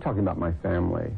talking about my family.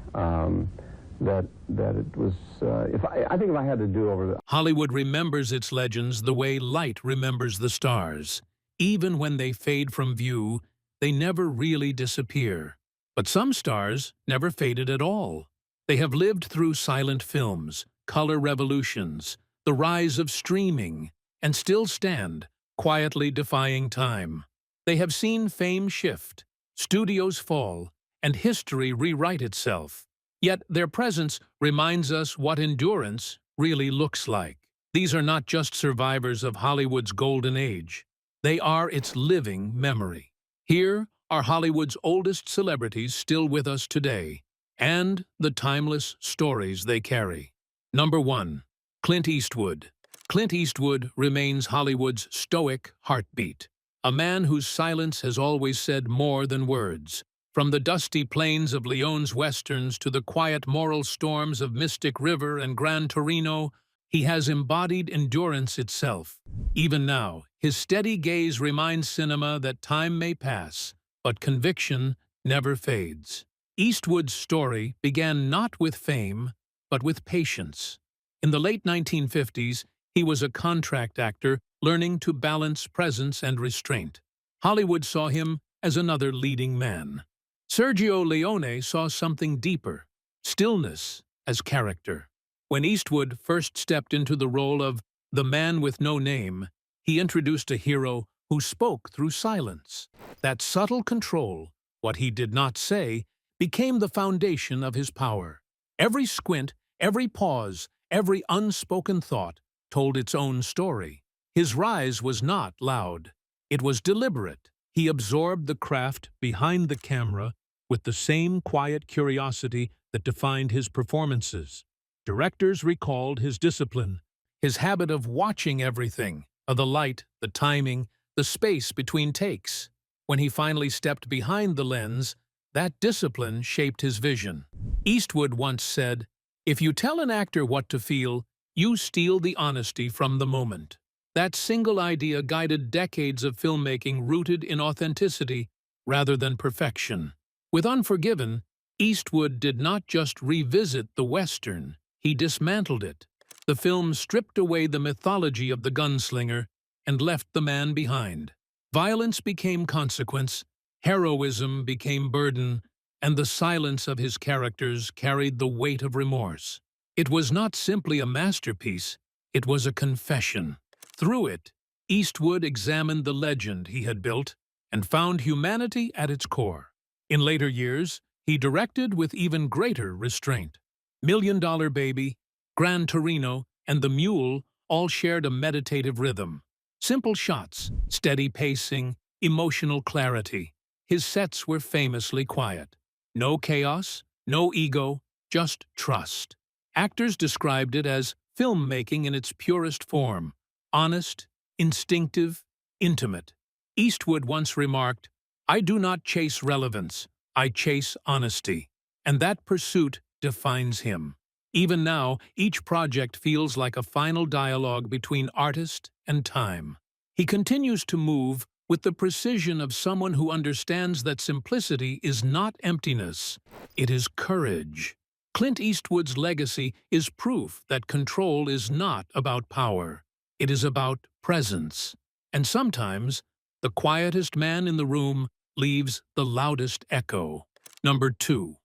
That it was, I think if I had to do over the... Hollywood remembers its legends the way light remembers the stars. Even when they fade from view, they never really disappear. But some stars never faded at all. They have lived through silent films, color revolutions, the rise of streaming, and still stand, quietly defying time. They have seen fame shift, studios fall, and history rewrite itself. Yet their presence reminds us what endurance really looks like. These are not just survivors of Hollywood's golden age. They are its living memory. Here are Hollywood's oldest celebrities still with us today, and the timeless stories they carry. Number 1. Clint Eastwood. Clint Eastwood remains Hollywood's stoic heartbeat, a man whose silence has always said more than words. From the dusty plains of Leone's westerns to the quiet moral storms of Mystic River and Gran Torino, he has embodied endurance itself. Even now, his steady gaze reminds cinema that time may pass, but conviction never fades. Eastwood's story began not with fame, but with patience. In the late 1950s, he was a contract actor learning to balance presence and restraint. Hollywood saw him as another leading man. Sergio Leone saw something deeper, stillness as character. When Eastwood first stepped into the role of the man with no name, he introduced a hero who spoke through silence. That subtle control, what he did not say, became the foundation of his power. Every squint, every pause, every unspoken thought told its own story. His rise was not loud. It was deliberate. He absorbed the craft behind the camera with the same quiet curiosity that defined his performances. Directors recalled his discipline, his habit of watching everything, the light, the timing, the space between takes. When he finally stepped behind the lens, that discipline shaped his vision. Eastwood once said, "If you tell an actor what to feel, you steal the honesty from the moment." That single idea guided decades of filmmaking rooted in authenticity rather than perfection. With Unforgiven, Eastwood did not just revisit the Western, he dismantled it. The film stripped away the mythology of the gunslinger and left the man behind. Violence became consequence, heroism became burden, and the silence of his characters carried the weight of remorse. It was not simply a masterpiece, it was a confession. Through it, Eastwood examined the legend he had built and found humanity at its core. In later years, he directed with even greater restraint. $1 Million Baby, Gran Torino, and The Mule all shared a meditative rhythm. Simple shots, steady pacing, emotional clarity. His sets were famously quiet. No chaos, no ego, just trust. Actors described it as filmmaking in its purest form. Honest, instinctive, intimate. Eastwood once remarked, "I do not chase relevance, I chase honesty." And that pursuit defines him. Even now, each project feels like a final dialogue between artist and time. He continues to move with the precision of someone who understands that simplicity is not emptiness, it is courage. Clint Eastwood's legacy is proof that control is not about power. It is about presence. And sometimes, the quietest man in the room leaves the loudest echo. Number 2.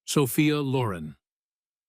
Sophia Loren.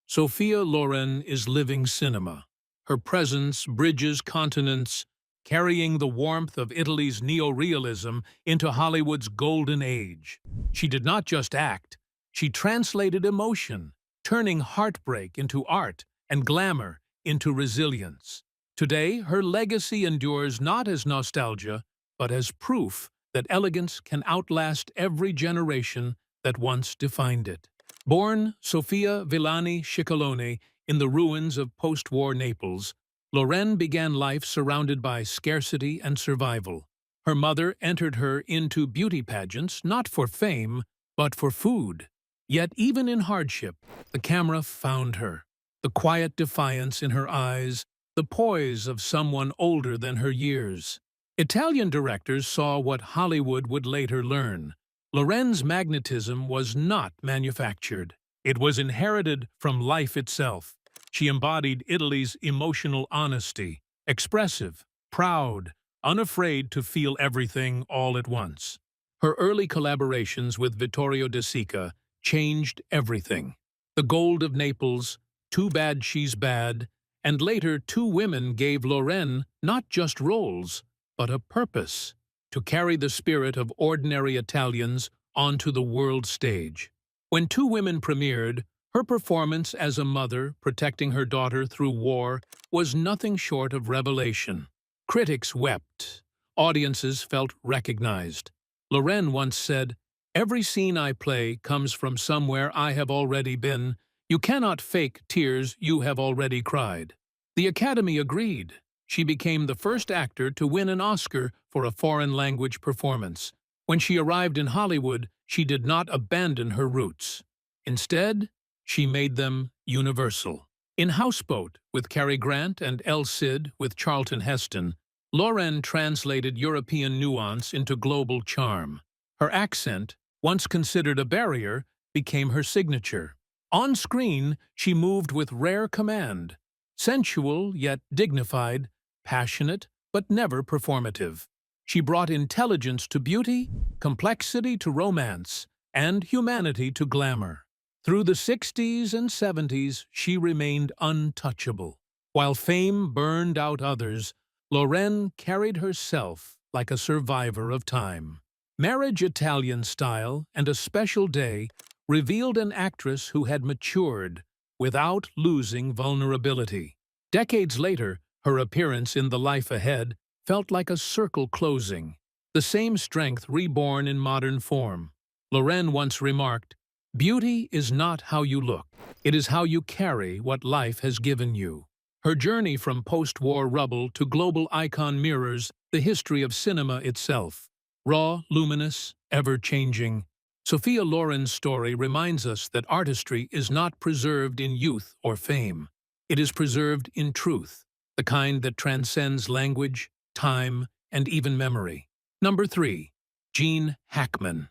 Sophia Loren is living cinema. Her presence bridges continents, carrying the warmth of Italy's neorealism into Hollywood's golden age. She did not just act, she translated emotion, turning heartbreak into art and glamour into resilience. Today, her legacy endures not as nostalgia, but as proof that elegance can outlast every generation that once defined it. Born Sofia Villani Ciccolone in the ruins of post-war Naples, Loren began life surrounded by scarcity and survival. Her mother entered her into beauty pageants not for fame, but for food. Yet even in hardship, the camera found her. The quiet defiance in her eyes, the poise of someone older than her years. Italian directors saw what Hollywood would later learn. Loren's magnetism was not manufactured. It was inherited from life itself. She embodied Italy's emotional honesty, expressive, proud, unafraid to feel everything all at once. Her early collaborations with Vittorio De Sica changed everything. The Gold of Naples, Too Bad She's Bad, and later Two Women gave Loren not just roles, but a purpose: to carry the spirit of ordinary Italians onto the world stage. When Two Women premiered, her performance as a mother protecting her daughter through war was nothing short of revelation. Critics wept. Audiences felt recognized. Loren once said, "Every scene I play comes from somewhere I have already been. You cannot fake tears you have already cried." The Academy agreed. She became the first actor to win an Oscar for a foreign language performance. When she arrived in Hollywood, she did not abandon her roots. Instead, she made them universal. In Houseboat with Cary Grant and El Cid with Charlton Heston, Loren translated European nuance into global charm. Her accent, once considered a barrier, became her signature. On screen, she moved with rare command, sensual yet dignified, passionate but never performative. She brought intelligence to beauty, complexity to romance, and humanity to glamour. Through the 60s and 70s, she remained untouchable. While fame burned out others, Loren carried herself like a survivor of time. Marriage Italian Style and A Special Day revealed an actress who had matured without losing vulnerability. Decades later, her appearance in The Life Ahead felt like a circle closing, the same strength reborn in modern form. Loren once remarked, "Beauty is not how you look, it is how you carry what life has given you." Her journey from post-war rubble to global icon mirrors the history of cinema itself. Raw, luminous, ever-changing, Sophia Loren's story reminds us that artistry is not preserved in youth or fame. It is preserved in truth, the kind that transcends language, time, and even memory. Number 3. Gene Hackman.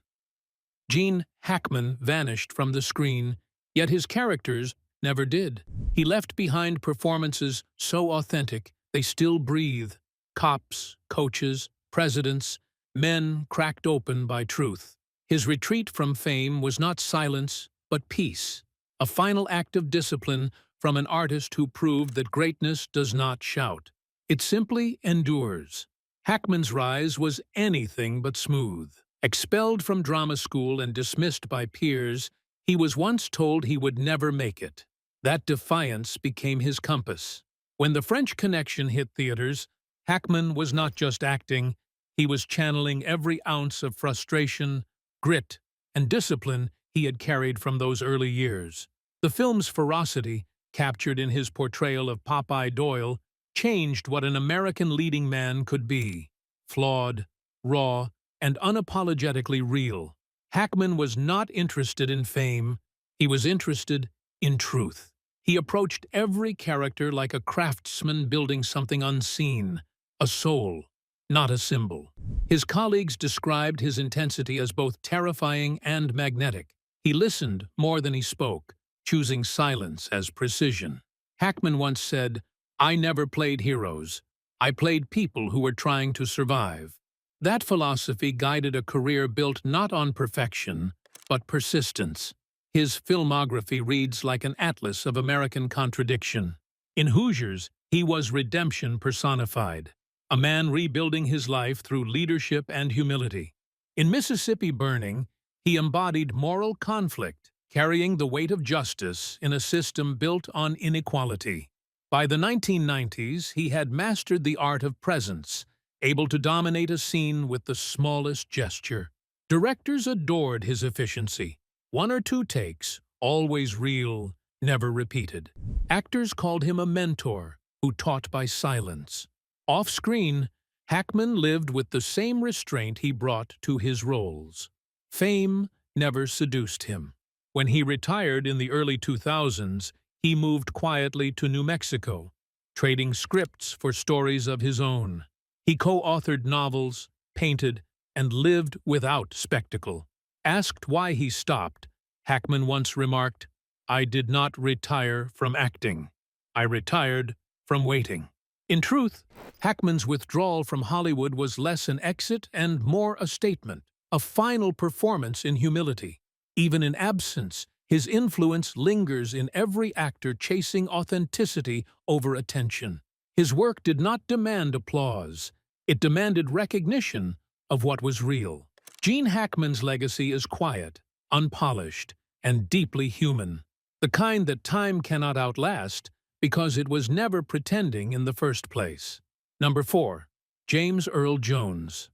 Gene Hackman vanished from the screen, yet his characters never did. He left behind performances so authentic they still breathe. Cops, coaches, presidents, men cracked open by truth. His retreat from fame was not silence, but peace, a final act of discipline from an artist who proved that greatness does not shout. It simply endures. Hackman's rise was anything but smooth. Expelled from drama school and dismissed by peers, he was once told he would never make it. That defiance became his compass. When The French Connection hit theaters, Hackman was not just acting, he was channeling every ounce of frustration, grit, and discipline he had carried from those early years. The film's ferocity, captured in his portrayal of Popeye Doyle, changed what an American leading man could be: flawed, raw, and unapologetically real. Hackman was not interested in fame, he was interested in truth. He approached every character like a craftsman building something unseen, a soul, not a symbol. His colleagues described his intensity as both terrifying and magnetic. He listened more than he spoke, choosing silence as precision. Hackman once said, "I never played heroes. I played people who were trying to survive." That philosophy guided a career built not on perfection, but persistence. His filmography reads like an atlas of American contradiction. In Hoosiers, he was redemption personified, a man rebuilding his life through leadership and humility. In Mississippi Burning, he embodied moral conflict, carrying the weight of justice in a system built on inequality. By the 1990s, he had mastered the art of presence, able to dominate a scene with the smallest gesture. Directors adored his efficiency. 1 or 2 takes, always real, never repeated. Actors called him a mentor who taught by silence. Off-screen, Hackman lived with the same restraint he brought to his roles. Fame never seduced him. When he retired in the early 2000s, he moved quietly to New Mexico, trading scripts for stories of his own. He co-authored novels, painted, and lived without spectacle. Asked why he stopped, Hackman once remarked, "I did not retire from acting. I retired from waiting." In truth, Hackman's withdrawal from Hollywood was less an exit and more a statement, a final performance in humility. Even in absence, his influence lingers in every actor chasing authenticity over attention. His work did not demand applause. It demanded recognition of what was real. Gene Hackman's legacy is quiet, unpolished, and deeply human, the kind that time cannot outlast because it was never pretending in the first place. Number 4. James Earl Jones.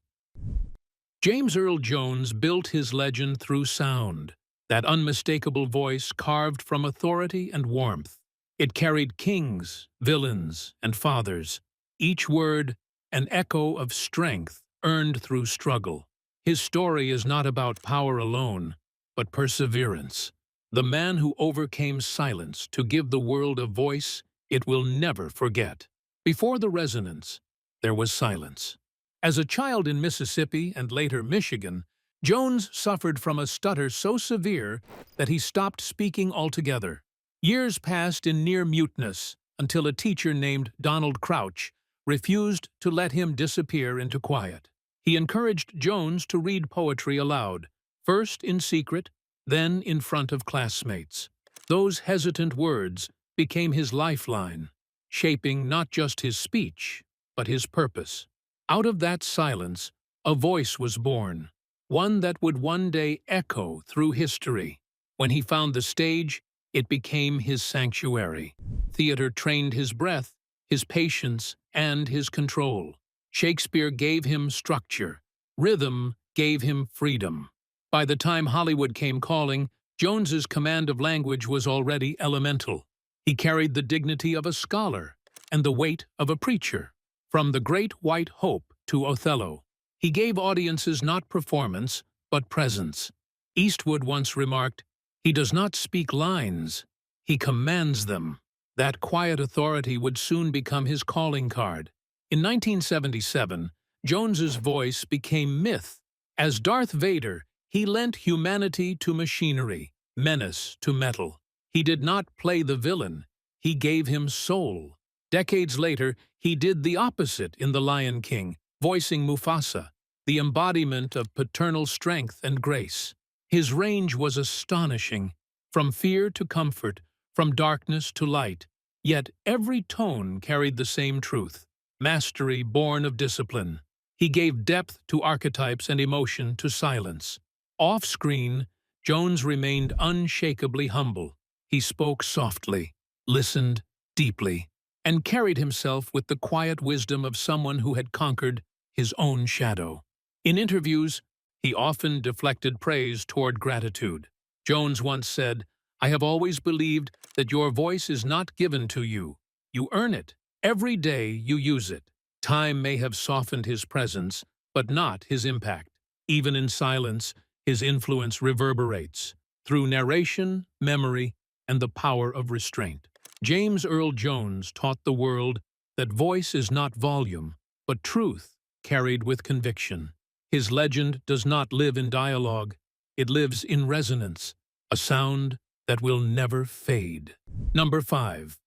James Earl Jones built his legend through sound, that unmistakable voice carved from authority and warmth. It carried kings, villains, and fathers, each word an echo of strength earned through struggle. His story is not about power alone, but perseverance. The man who overcame silence to give the world a voice it will never forget. Before the resonance, there was silence. As a child in Mississippi and later Michigan, Jones suffered from a stutter so severe that he stopped speaking altogether. Years passed in near muteness until a teacher named Donald Crouch refused to let him disappear into quiet. He encouraged Jones to read poetry aloud, first in secret, then in front of classmates. Those hesitant words became his lifeline, shaping not just his speech, but his purpose. Out of that silence, a voice was born, one that would one day echo through history. When he found the stage, it became his sanctuary. Theater trained his breath, his patience, and his control. Shakespeare gave him structure. Rhythm gave him freedom. By the time Hollywood came calling, Jones's command of language was already elemental. He carried the dignity of a scholar and the weight of a preacher. From The Great White Hope to Othello, he gave audiences not performance, but presence. Eastwood once remarked, "He does not speak lines, he commands them." That quiet authority would soon become his calling card. In 1977, Jones's voice became myth. As Darth Vader, he lent humanity to machinery, menace to metal. He did not play the villain, he gave him soul. Decades later, he did the opposite in The Lion King, voicing Mufasa, the embodiment of paternal strength and grace. His range was astonishing, from fear to comfort, from darkness to light. Yet every tone carried the same truth. Mastery born of discipline. He gave depth to archetypes and emotion to silence. Off-screen, Jones remained unshakably humble. He spoke softly, listened deeply, and carried himself with the quiet wisdom of someone who had conquered his own shadow. In interviews, he often deflected praise toward gratitude. Jones once said, "I have always believed that your voice is not given to you. You earn it. Every day you use it." Time may have softened his presence, but not his impact. Even in silence, his influence reverberates through narration, memory, and the power of restraint. James Earl Jones taught the world that voice is not volume, but truth carried with conviction. His legend does not live in dialogue, it lives in resonance, a sound that will never fade. Number 5.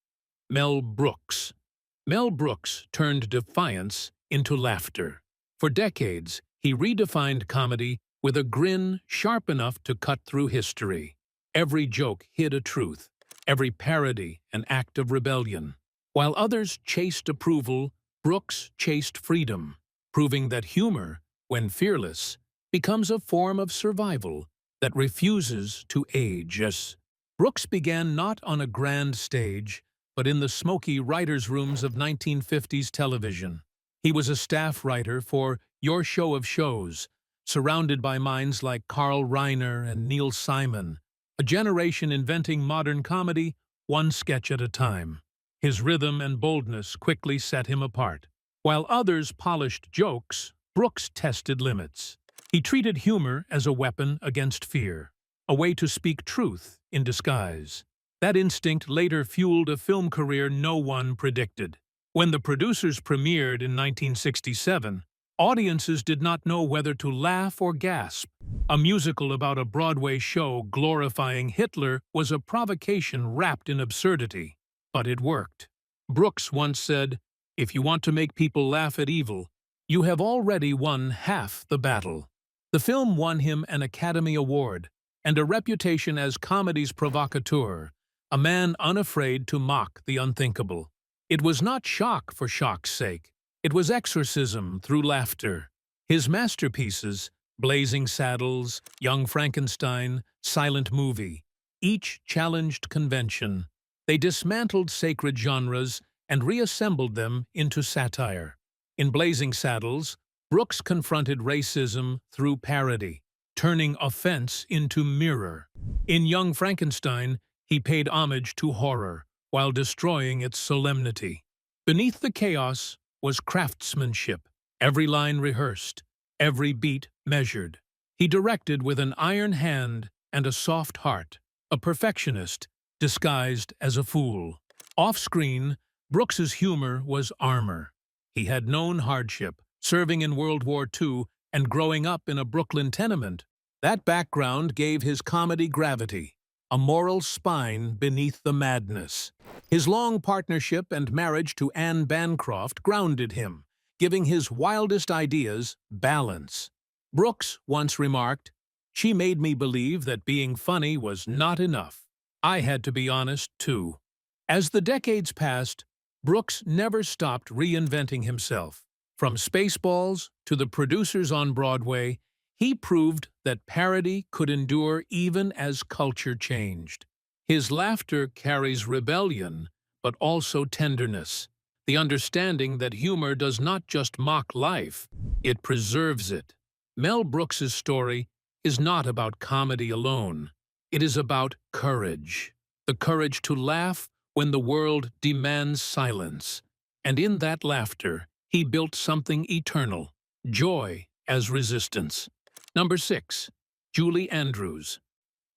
Mel Brooks. Mel Brooks turned defiance into laughter. For decades, he redefined comedy with a grin sharp enough to cut through history. Every joke hid a truth, every parody an act of rebellion. While others chased approval, Brooks chased freedom, proving that humor, when fearless, becomes a form of survival that refuses to age. As Brooks began not on a grand stage, but in the smoky writers' rooms of 1950s television. He was a staff writer for Your Show of Shows, surrounded by minds like Carl Reiner and Neil Simon, a generation inventing modern comedy one sketch at a time. His rhythm and boldness quickly set him apart. While others polished jokes, Brooks tested limits. He treated humor as a weapon against fear, a way to speak truth in disguise. That instinct later fueled a film career no one predicted. When The Producers premiered in 1967, Audiences did not know whether to laugh or gasp. A musical about a Broadway show glorifying Hitler was a provocation wrapped in absurdity, but it worked. Brooks once said, "If you want to make people laugh at evil, you have already won half the battle." The film won him an Academy Award and a reputation as comedy's provocateur, a man unafraid to mock the unthinkable. It was not shock for shock's sake. It was exorcism through laughter. His masterpieces, Blazing Saddles, Young Frankenstein, Silent Movie, each challenged convention. They dismantled sacred genres and reassembled them into satire. In Blazing Saddles, Brooks confronted racism through parody, turning offense into mirror. In Young Frankenstein, he paid homage to horror while destroying its solemnity. Beneath the chaos was craftsmanship, every line rehearsed, every beat measured. He directed with an iron hand and a soft heart, a perfectionist disguised as a fool. Off-screen, Brooks's humor was armor. He had known hardship, serving in World War II and growing up in a Brooklyn tenement. That background gave his comedy gravity, a moral spine beneath the madness. His long partnership and marriage to Anne Bancroft grounded him, giving his wildest ideas balance. Brooks once remarked, "She made me believe that being funny was not enough. I had to be honest, too." As the decades passed, Brooks never stopped reinventing himself. From Spaceballs to The Producers on Broadway, he proved that parody could endure even as culture changed. His laughter carries rebellion, but also tenderness, the understanding that humor does not just mock life, it preserves it. Mel Brooks's story is not about comedy alone. It is about courage, the courage to laugh when the world demands silence. And in that laughter, he built something eternal, joy as resistance. Number 6. Julie Andrews.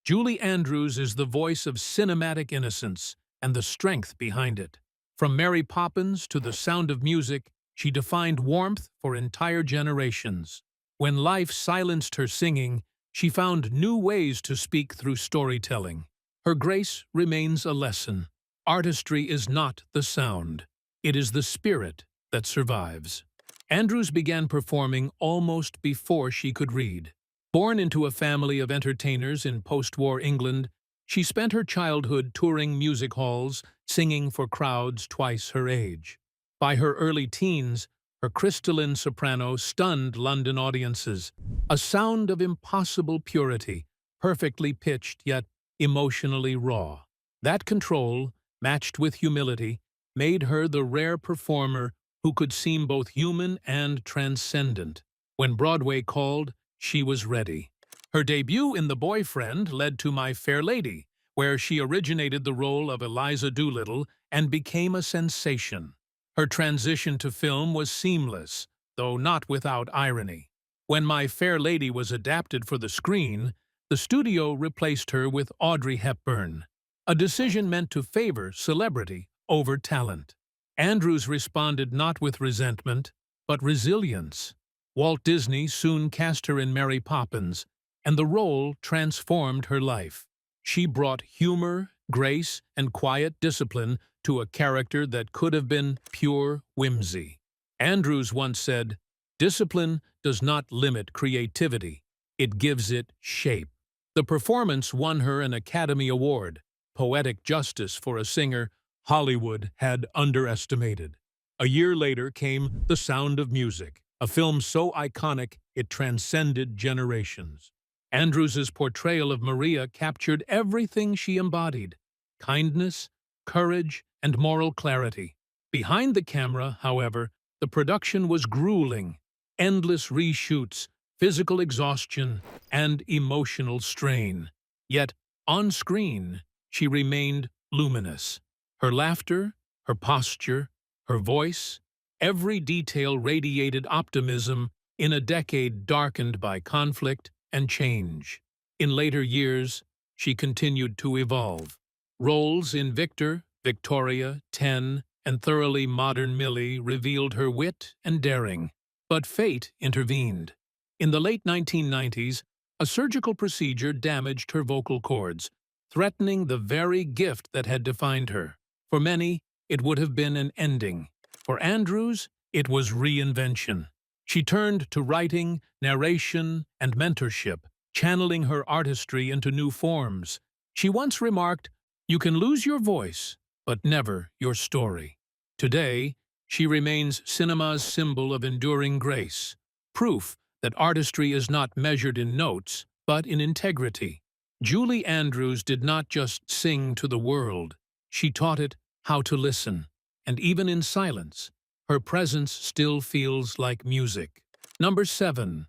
Julie Andrews is the voice of cinematic innocence and the strength behind it. From Mary Poppins to The Sound of Music, she defined warmth for entire generations. When life silenced her singing, she found new ways to speak through storytelling. Her grace remains a lesson. Artistry is not the sound. It is the spirit that survives. Andrews began performing almost before she could read. Born into a family of entertainers in post-war England, she spent her childhood touring music halls, singing for crowds twice her age. By her early teens, her crystalline soprano stunned London audiences, a sound of impossible purity, perfectly pitched yet emotionally raw. That control, matched with humility, made her the rare performer who could seem both human and transcendent. When Broadway called, she was ready. Her debut in The Boyfriend led to My Fair Lady, where she originated the role of Eliza Doolittle and became a sensation. Her transition to film was seamless, though not without irony. When My Fair Lady was adapted for the screen, the studio replaced her with Audrey Hepburn, a decision meant to favor celebrity over talent. Andrews responded not with resentment, but resilience. Walt Disney soon cast her in Mary Poppins, and the role transformed her life. She brought humor, grace, and quiet discipline to a character that could have been pure whimsy. Andrews once said, "Discipline does not limit creativity, it gives it shape." The performance won her an Academy Award, poetic justice for a singer Hollywood had underestimated. A year later came The Sound of Music, a film so iconic it transcended generations. Andrews's portrayal of Maria captured everything she embodied: kindness, courage, and moral clarity. Behind the camera, however, the production was grueling. Endless reshoots, physical exhaustion, and emotional strain. Yet, on screen, she remained luminous. Her laughter, her posture, her voice, every detail radiated optimism in a decade darkened by conflict and change. In later years, she continued to evolve. Roles in Victor, Victoria, Ten, and Thoroughly Modern Millie revealed her wit and daring. But fate intervened. In the late 1990s, a surgical procedure damaged her vocal cords, threatening the very gift that had defined her. For many, it would have been an ending. For Andrews, it was reinvention. She turned to writing, narration, and mentorship, channeling her artistry into new forms. She once remarked, "You can lose your voice, but never your story." Today, she remains cinema's symbol of enduring grace, proof that artistry is not measured in notes, but in integrity. Julie Andrews did not just sing to the world, she taught it how to listen, and even in silence, her presence still feels like music. Number 7.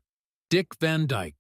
Dick Van Dyke.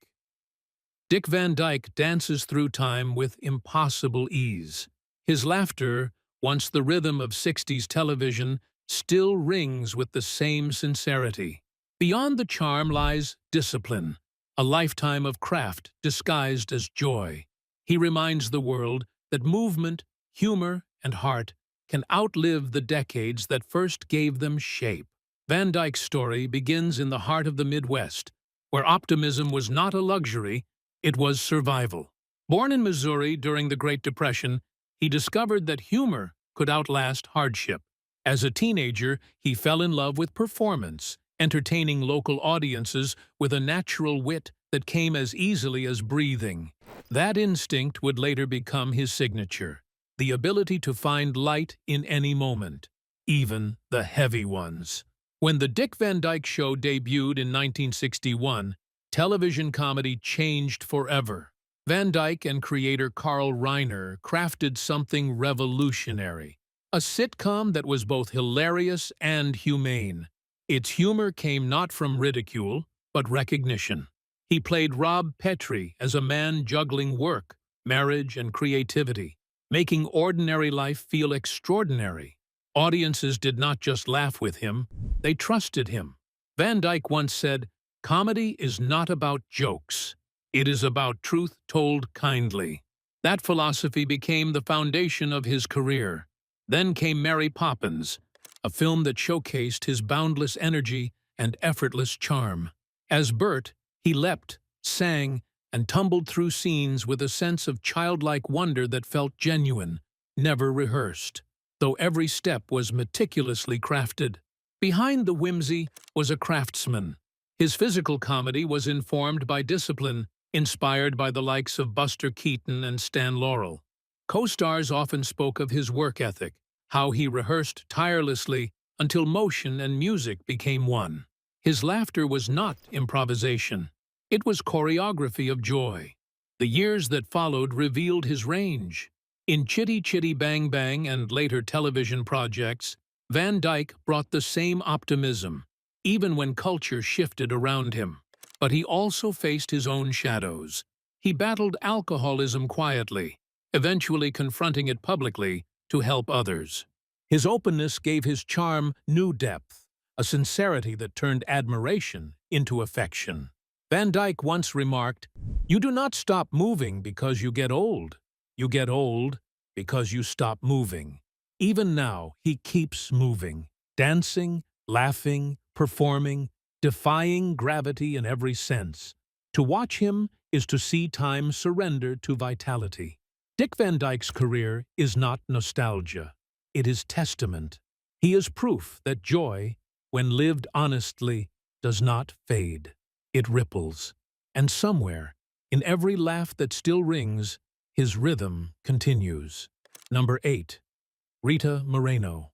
Dick Van Dyke dances through time with impossible ease. His laughter, once the rhythm of 60s television, still rings with the same sincerity. Beyond the charm lies discipline, a lifetime of craft disguised as joy. He reminds the world that movement, humor, and heart can outlive the decades that first gave them shape. Van Dyke's story begins in the heart of the Midwest, where optimism was not a luxury, it was survival. Born in Missouri during the Great Depression, he discovered that humor could outlast hardship. As a teenager, he fell in love with performance, entertaining local audiences with a natural wit that came as easily as breathing. That instinct would later become his signature, the ability to find light in any moment, even the heavy ones. When The Dick Van Dyke Show debuted in 1961, television comedy changed forever. Van Dyke and creator Carl Reiner crafted something revolutionary, a sitcom that was both hilarious and humane. Its humor came not from ridicule, but recognition. He played Rob Petrie as a man juggling work, marriage, and creativity, making ordinary life feel extraordinary. Audiences did not just laugh with him, they trusted him. Van Dyke once said, "Comedy is not about jokes. It is about truth told kindly." That philosophy became the foundation of his career. Then came Mary Poppins, a film that showcased his boundless energy and effortless charm. As Bert, he leapt, sang, and tumbled through scenes with a sense of childlike wonder that felt genuine, never rehearsed, though every step was meticulously crafted. Behind the whimsy was a craftsman. His physical comedy was informed by discipline, inspired by the likes of Buster Keaton and Stan Laurel. Co-stars often spoke of his work ethic, how he rehearsed tirelessly until motion and music became one. His laughter was not improvisation. It was choreography of joy. The years that followed revealed his range. In Chitty Chitty Bang Bang and later television projects, Van Dyke brought the same optimism, even when culture shifted around him. But he also faced his own shadows. He battled alcoholism quietly, eventually confronting it publicly to help others. His openness gave his charm new depth, a sincerity that turned admiration into affection. Van Dyke once remarked, "You do not stop moving because you get old. You get old because you stop moving." Even now, he keeps moving, dancing, laughing, performing, defying gravity in every sense. To watch him is to see time surrender to vitality. Dick Van Dyke's career is not nostalgia. It is testament. He is proof that joy, when lived honestly, does not fade. It ripples. And somewhere, in every laugh that still rings, his rhythm continues. Number 8. Rita Moreno.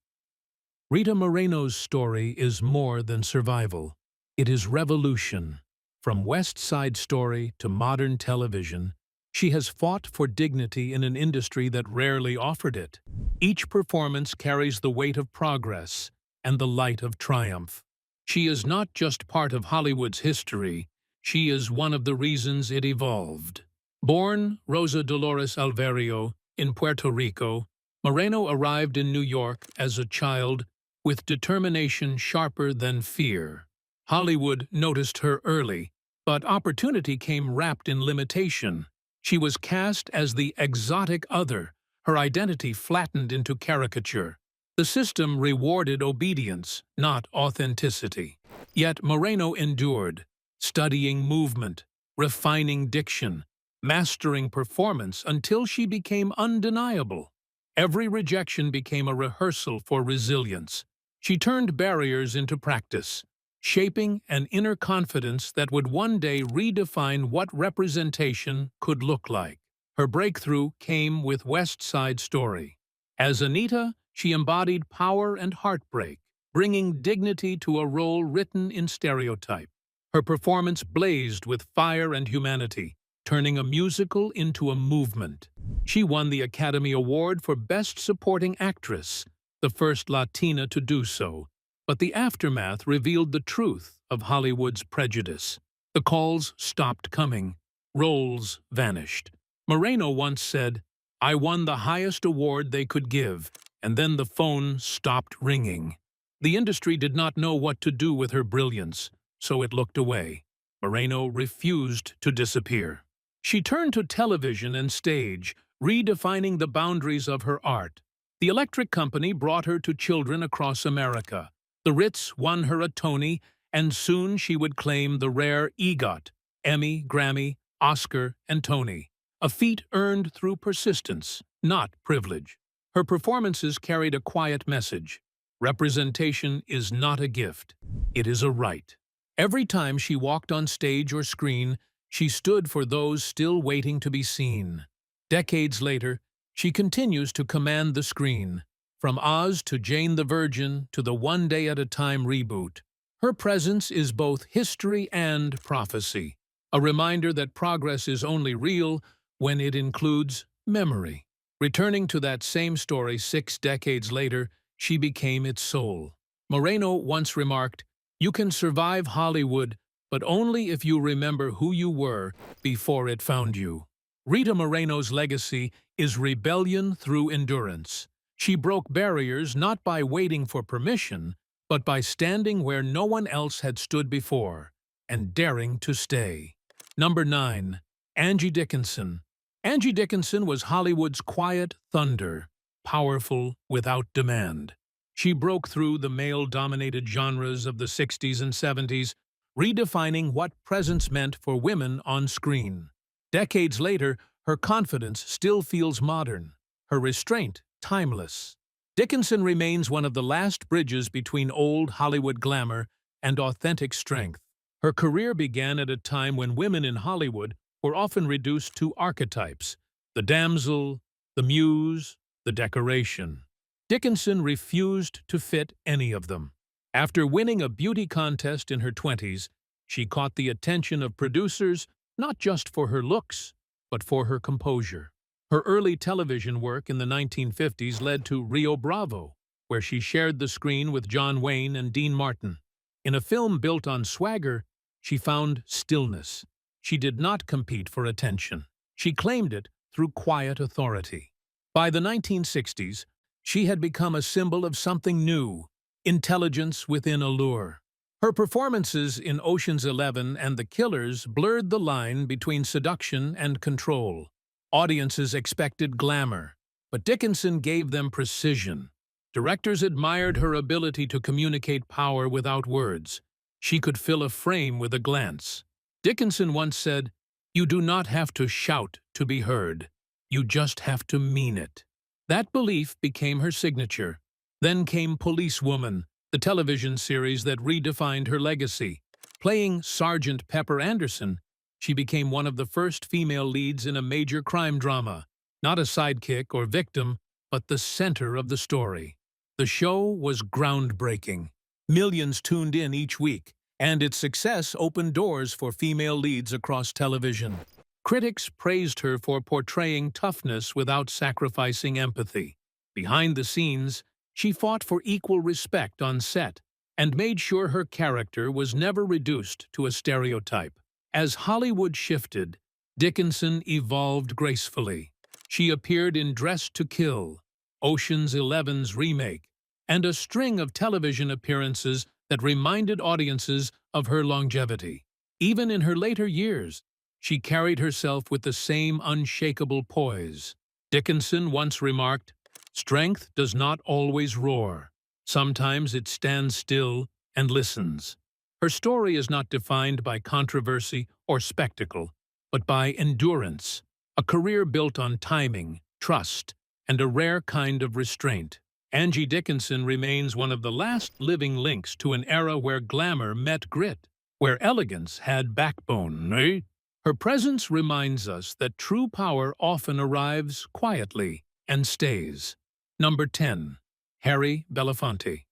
Rita Moreno's story is more than survival. It is revolution. From West Side Story to modern television, she has fought for dignity in an industry that rarely offered it. Each performance carries the weight of progress and the light of triumph. She is not just part of Hollywood's history, she is one of the reasons it evolved. Born Rosa Dolores Alverio in Puerto Rico, Moreno arrived in New York as a child with determination sharper than fear. Hollywood noticed her early, but opportunity came wrapped in limitation. She was cast as the exotic other, her identity flattened into caricature. The system rewarded obedience, not authenticity. Yet Moreno endured, studying movement, refining diction, mastering performance until she became undeniable. Every rejection became a rehearsal for resilience. She turned barriers into practice, shaping an inner confidence that would one day redefine what representation could look like. Her breakthrough came with West Side Story. As Anita, she embodied power and heartbreak, bringing dignity to a role written in stereotype. Her performance blazed with fire and humanity, turning a musical into a movement. She won the Academy Award for Best Supporting Actress, the first Latina to do so. But the aftermath revealed the truth of Hollywood's prejudice. The calls stopped coming. Roles vanished. Moreno once said, "I won the highest award they could give, and then the phone stopped ringing." The industry did not know what to do with her brilliance, so it looked away. Moreno refused to disappear. She turned to television and stage, redefining the boundaries of her art. The Electric Company brought her to children across America. The Ritz won her a Tony, and soon she would claim the rare EGOT, Emmy, Grammy, Oscar, and Tony, a feat earned through persistence, not privilege. Her performances carried a quiet message. Representation is not a gift, it is a right. Every time she walked on stage or screen, she stood for those still waiting to be seen. Decades later, she continues to command the screen. From Oz to Jane the Virgin to the One Day at a Time reboot, her presence is both history and prophecy, a reminder that progress is only real when it includes memory. Returning to that same story 6 decades later, she became its soul. Moreno once remarked, "You can survive Hollywood, but only if you remember who you were before it found you." Rita Moreno's legacy is rebellion through endurance. She broke barriers not by waiting for permission, but by standing where no one else had stood before, and daring to stay. Number 9. Angie Dickinson. Angie Dickinson was Hollywood's quiet thunder, powerful without demand. She broke through the male-dominated genres of the 60s and 70s, redefining what presence meant for women on screen. Decades later, her confidence still feels modern, her restraint timeless. Dickinson remains one of the last bridges between old Hollywood glamour and authentic strength. Her career began at a time when women in Hollywood were often reduced to archetypes: the damsel, the muse, the decoration. Dickinson refused to fit any of them. After winning a beauty contest in her 20s, she caught the attention of producers not just for her looks, but for her composure. Her early television work in the 1950s led to Rio Bravo, where she shared the screen with John Wayne and Dean Martin. In a film built on swagger, she found stillness. She did not compete for attention. She claimed it through quiet authority. By the 1960s, she had become a symbol of something new, intelligence within allure. Her performances in Ocean's 11 and The Killers blurred the line between seduction and control. Audiences expected glamour, but Dickinson gave them precision. Directors admired her ability to communicate power without words. She could fill a frame with a glance. Dickinson once said, "You do not have to shout to be heard. You just have to mean it." That belief became her signature. Then came Policewoman, the television series that redefined her legacy. Playing Sergeant Pepper Anderson, she became one of the first female leads in a major crime drama, not a sidekick or victim, but the center of the story. The show was groundbreaking. Millions tuned in each week, and its success opened doors for female leads across television. Critics praised her for portraying toughness without sacrificing empathy. Behind the scenes, she fought for equal respect on set and made sure her character was never reduced to a stereotype. As Hollywood shifted, Dickinson evolved gracefully. She appeared in Dressed to Kill, Ocean's 11's remake, and a string of television appearances that reminded audiences of her longevity. Even in her later years, she carried herself with the same unshakable poise. Dickinson once remarked, "Strength does not always roar. Sometimes it stands still and listens." Her story is not defined by controversy or spectacle, but by endurance, a career built on timing, trust, and a rare kind of restraint. Angie Dickinson remains one of the last living links to an era where glamour met grit, where elegance had backbone, eh? Her presence reminds us that true power often arrives quietly and stays. Number 10. Harry Belafonte.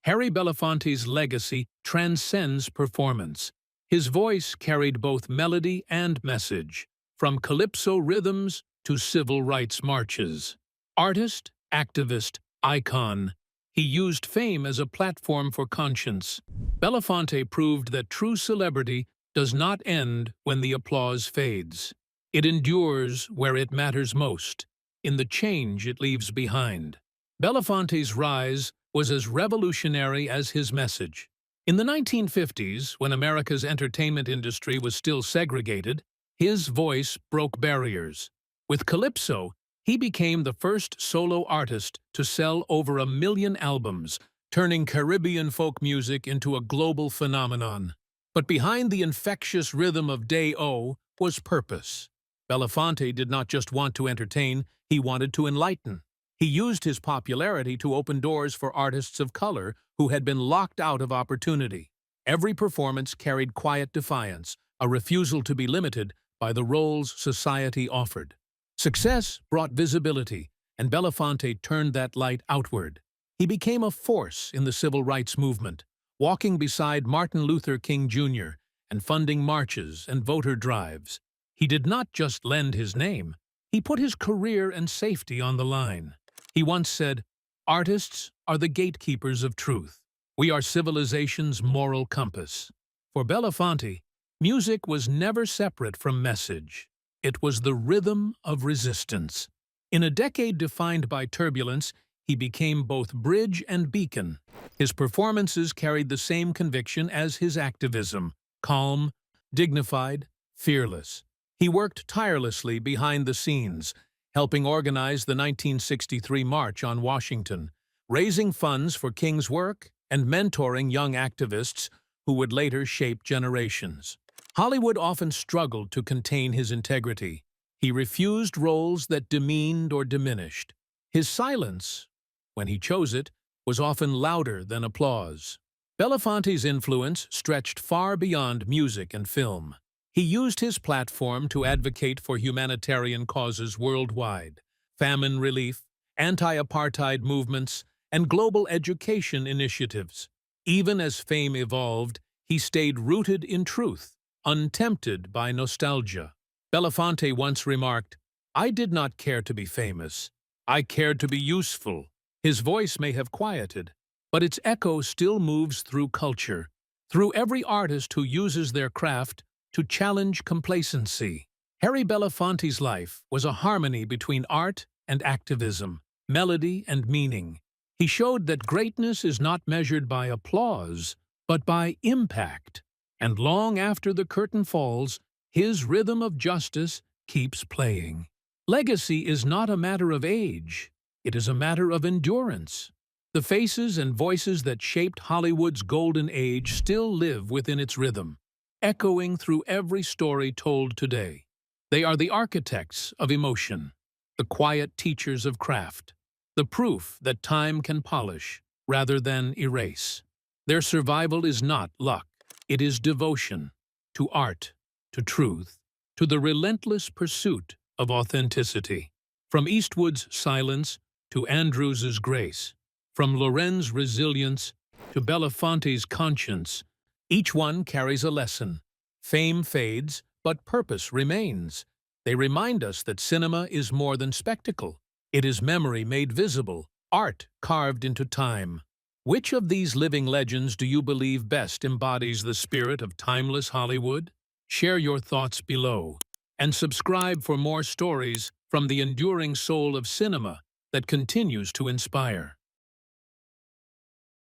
Harry Belafonte's legacy transcends performance. His voice carried both melody and message, from calypso rhythms to civil rights marches. Artist, activist, icon, he used fame as a platform for conscience. Belafonte proved that true celebrity does not end when the applause fades. It endures where it matters most, in the change it leaves behind. Belafonte's rise was as revolutionary as his message. In the 1950s, when America's entertainment industry was still segregated, his voice broke barriers. With Calypso, he became the first solo artist to sell over 1 million albums, turning Caribbean folk music into a global phenomenon. But behind the infectious rhythm of Day-O was purpose. Belafonte did not just want to entertain, he wanted to enlighten. He used his popularity to open doors for artists of color who had been locked out of opportunity. Every performance carried quiet defiance, a refusal to be limited by the roles society offered. Success brought visibility, and Belafonte turned that light outward. He became a force in the civil rights movement, walking beside Martin Luther King Jr. and funding marches and voter drives. He did not just lend his name, he put his career and safety on the line. He once said, "Artists are the gatekeepers of truth. We are civilization's moral compass." For Belafonte, music was never separate from message. It was the rhythm of resistance. In a decade defined by turbulence, he became both bridge and beacon. His performances carried the same conviction as his activism: calm, dignified, fearless. He worked tirelessly behind the scenes, helping organize the 1963 March on Washington, raising funds for King's work and mentoring young activists who would later shape generations. Hollywood often struggled to contain his integrity. He refused roles that demeaned or diminished. His silence, when he chose it, was often louder than applause. Belafonte's influence stretched far beyond music and film. He used his platform to advocate for humanitarian causes worldwide: famine relief, anti-apartheid movements, and global education initiatives. Even as fame evolved, he stayed rooted in truth, untempted by nostalgia. Belafonte once remarked, "I did not care to be famous. I cared to be useful." His voice may have quieted, but its echo still moves through culture, through every artist who uses their craft to challenge complacency. Harry Belafonte's life was a harmony between art and activism, melody and meaning. He showed that greatness is not measured by applause, but by impact. And long after the curtain falls, his rhythm of justice keeps playing. Legacy is not a matter of age, it is a matter of endurance. The faces and voices that shaped Hollywood's golden age still live within its rhythm, echoing through every story told today. They are the architects of emotion, the quiet teachers of craft, the proof that time can polish rather than erase. Their survival is not luck, it is devotion to art, to truth, to the relentless pursuit of authenticity. From Eastwood's silence to Andrews's grace, from Loren's resilience to Belafonte's conscience, each one carries a lesson. Fame fades, but purpose remains. They remind us that cinema is more than spectacle. It is memory made visible, art carved into time. Which of these living legends do you believe best embodies the spirit of timeless Hollywood? Share your thoughts below, and subscribe for more stories from the enduring soul of cinema that continues to inspire.